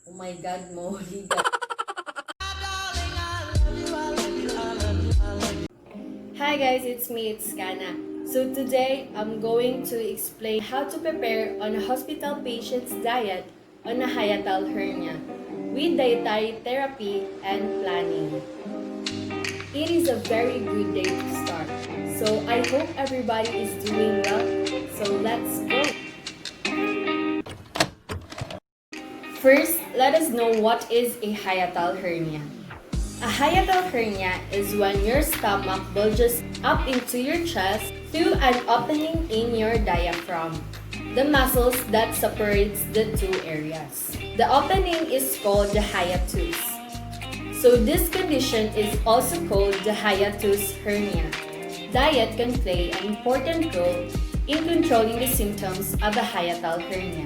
Oh my God, Molly. Hi guys, it's Kana. So today, I'm going to explain how to prepare on a hospital patient's diet on a hiatal hernia with dietary therapy and planning. It is a very good day to start. So I hope everybody is doing well. So let's go. First, let us know what is a hiatal hernia. A hiatal hernia is when your stomach bulges up into your chest through an opening in your diaphragm, the muscles that separates the two areas. The opening is called the hiatus. So this condition is also called the hiatus hernia. Diet can play an important role in controlling the symptoms of a hiatal hernia,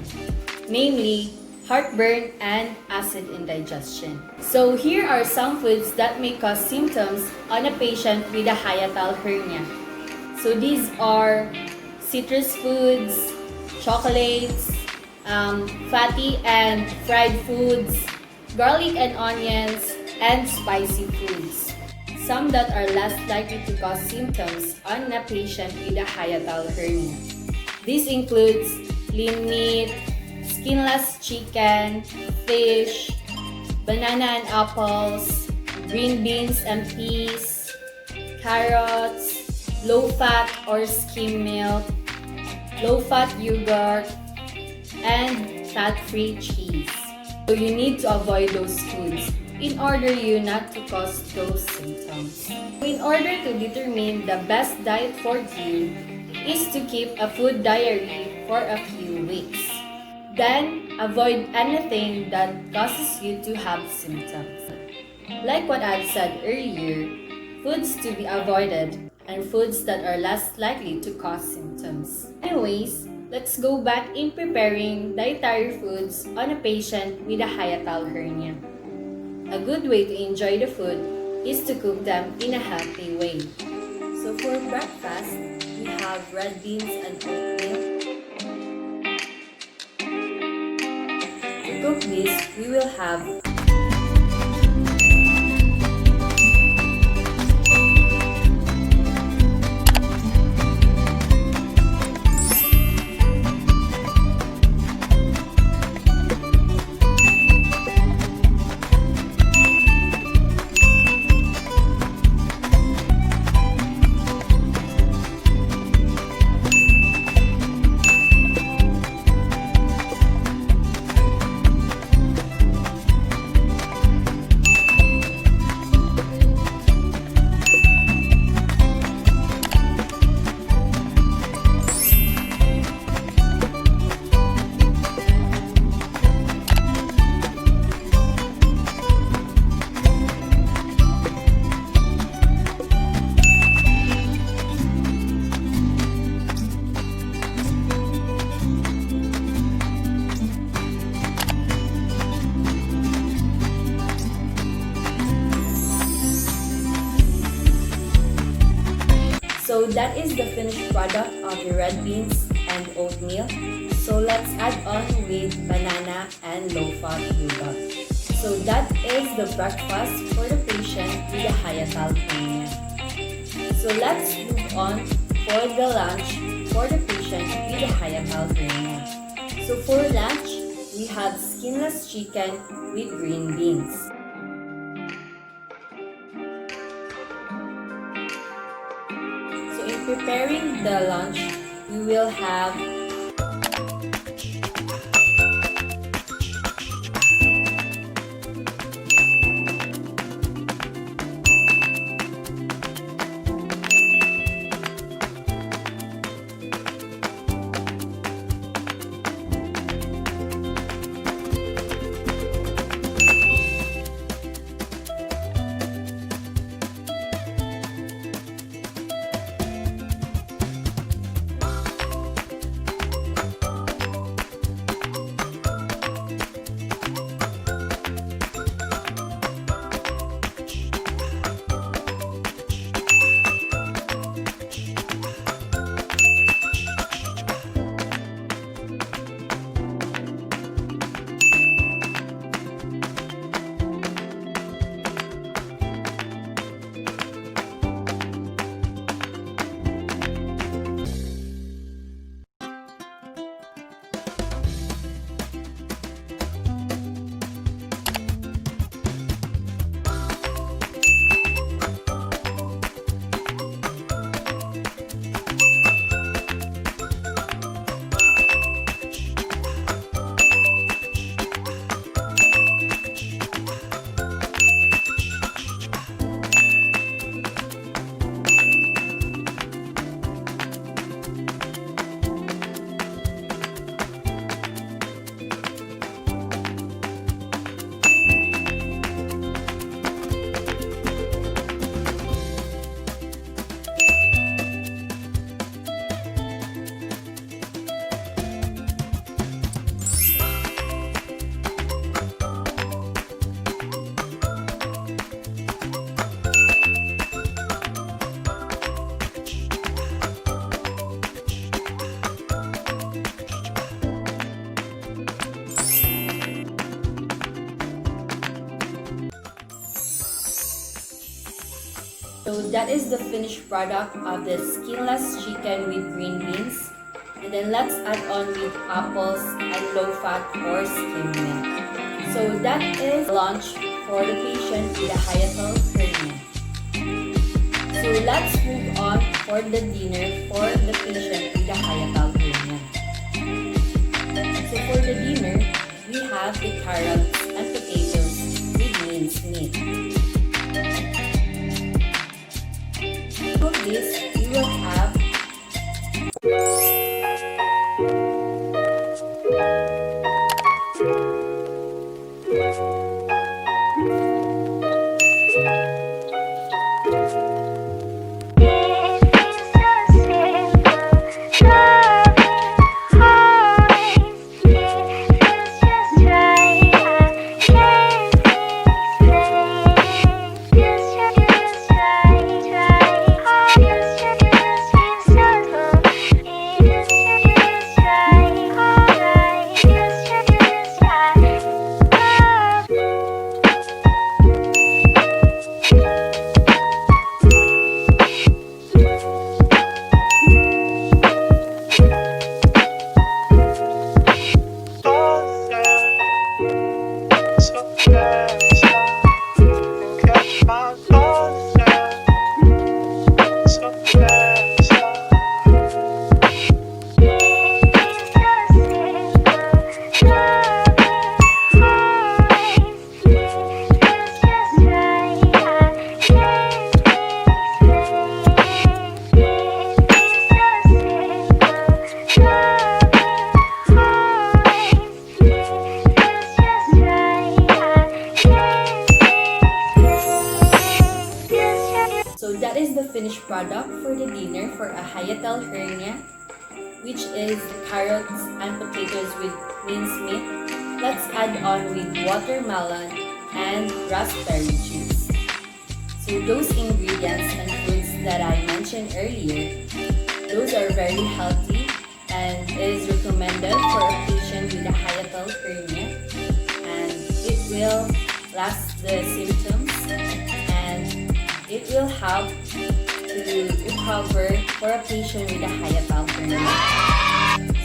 namely heartburn and acid indigestion. So here are some foods that may cause symptoms on a patient with a hiatal hernia. So these are citrus foods, chocolates, fatty and fried foods, garlic and onions, and spicy foods. Some that are less likely to cause symptoms on a patient with a hiatal hernia. This includes lean meat, skinless chicken, fish, banana and apples, green beans and peas, carrots, low-fat or skim milk, low-fat yogurt, and fat-free cheese. So you need to avoid those foods in order you not to cause those symptoms. In order to determine the best diet for you is to keep a food diary for a few weeks. Then, avoid anything that causes you to have symptoms. Like what I've said earlier, foods to be avoided and foods that are less likely to cause symptoms. Anyways, let's go back in preparing dietary foods on a patient with a hiatal hernia. A good way to enjoy the food is to cook them in a healthy way. So for breakfast, we have red beans and oatmeal. To cook this, we will have So that is the finished product of the red beans and oatmeal. So let's add on with banana and low-fat yogurt. So that is the breakfast for the patient with a hiatal hernia. So let's move on for the lunch for the patient with a hiatal hernia. So for lunch, we have skinless chicken with green beans. In preparing the lunch, we will have So that is the finished product of the skinless chicken with green beans. And then let's add on with apples and low-fat or skim milk. So that is lunch for the patient with a hiatal hernia. So let's move on for the dinner for the patient with a hiatal hernia. So for the dinner, we have the carrots and potatoes with minced meat. To cook this, we will have that is the finished product for the dinner for a hiatal hernia, which is carrots and potatoes with minced meat. Let's add on with watermelon and raspberry juice. So those ingredients and foods that I mentioned earlier, those are very healthy and is recommended for a patient with a hiatal hernia, and it will last the symptoms and it will help to recover for a patient with a hiatal hernia.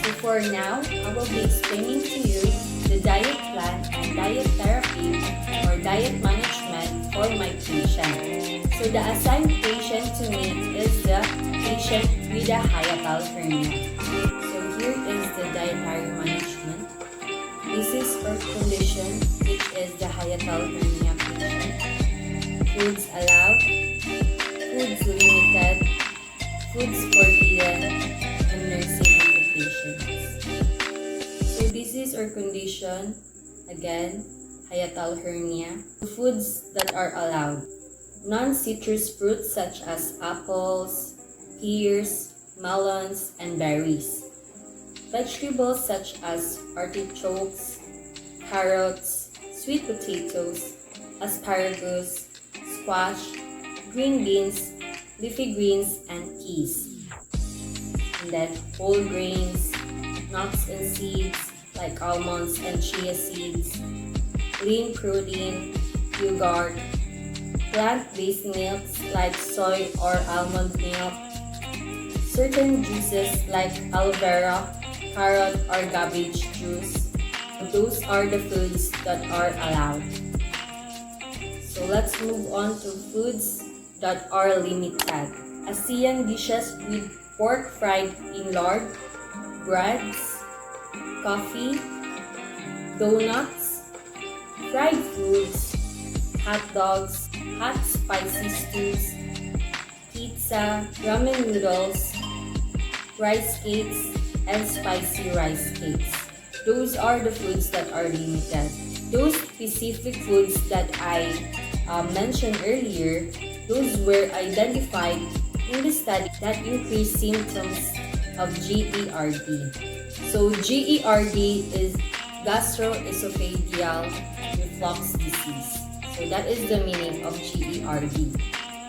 So for now, I will be explaining to you the diet plan and diet therapy or diet management for my patient. So the assigned patient to me is the patient with a hiatal hernia. So here is the dietary management. This is her condition, which is the hiatal hernia patient. Foods allowed, foods limited, foods forbidden, and nursing implications. So this is our condition, again, hiatal hernia. Foods that are allowed: non-citrus fruits such as apples, pears, melons, and berries. Vegetables such as artichokes, carrots, sweet potatoes, asparagus, squash, green beans, leafy greens, and peas. And then whole grains, nuts and seeds like almonds and chia seeds, lean protein, yogurt, plant-based milks like soy or almond milk, certain juices like aloe vera, carrot or cabbage juice. Those are the foods that are allowed. So let's move on to foods that are limited. ASEAN dishes with pork fried in lard, breads, coffee, donuts, fried foods, hot dogs, hot spicy stews, pizza, ramen noodles, rice cakes, and spicy rice cakes. Those are the foods that are limited. Those specific foods that I mentioned earlier, those were identified in the study that increase symptoms of GERD. So GERD is gastroesophageal reflux disease. So that is the meaning of GERD.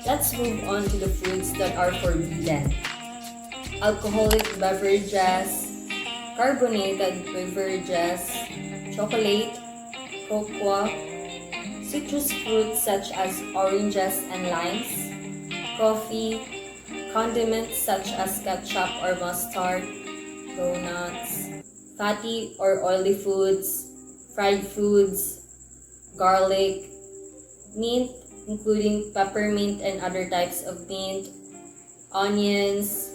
Let's move on to the foods that are forbidden. Alcoholic beverages, carbonated beverages, chocolate, cocoa, citrus fruits such as oranges and limes, coffee, condiments such as ketchup or mustard, donuts, fatty or oily foods, fried foods, garlic, mint, including peppermint and other types of mint, onions,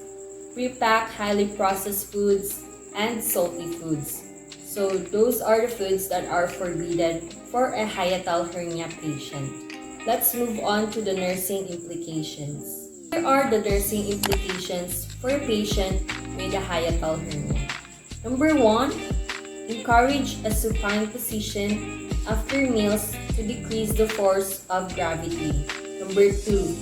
pre-packed highly processed foods, and salty foods. So those are the foods that are forbidden for a hiatal hernia patient. Let's move on to the nursing implications. Here are the nursing implications for a patient with a hiatal hernia. Number 1, encourage a supine position after meals to decrease the force of gravity. Number 2,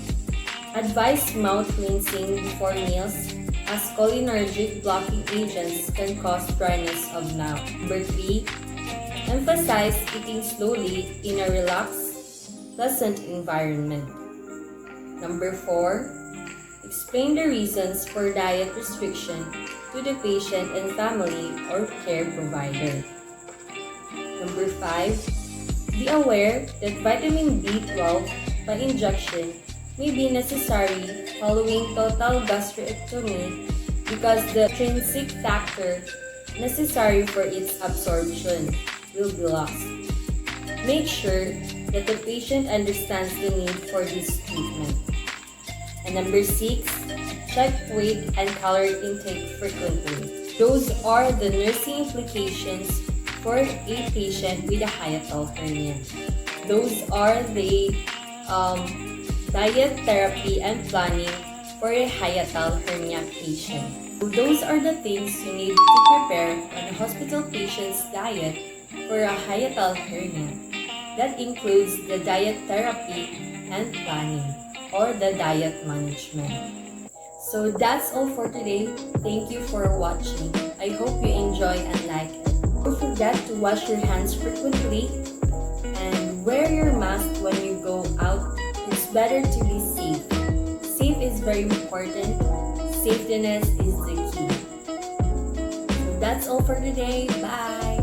advise mouth rinsing before meals as cholinergic blocking agents can cause dryness of mouth. Number 3, emphasize eating slowly in a relaxed, pleasant environment. Number 4, explain the reasons for diet restriction to the patient and family or care provider. Number 5, be aware that vitamin B12 by injection may be necessary following total gastrectomy because the intrinsic factor necessary for its absorption will be lost. Make sure that the patient understands the need for this treatment. And number 6, check weight and calorie intake frequently. Those are the nursing implications for a patient with a hiatal hernia. Those are the diet, therapy, and planning for a hiatal hernia patient. So those are the things you need to prepare on a hospital patient's diet for a hiatal hernia. That includes the diet therapy and planning, or the diet management. So that's all for today. Thank you for watching. I hope you enjoy and like it. Don't forget to wash your hands frequently and wear your mask when you go out. It's better to be safe. Safe is very important. Safetyness is the key. So that's all for today. Bye.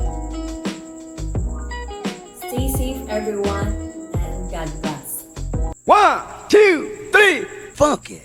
Stay safe, everyone, and God bless. 1, 2, 3, funky.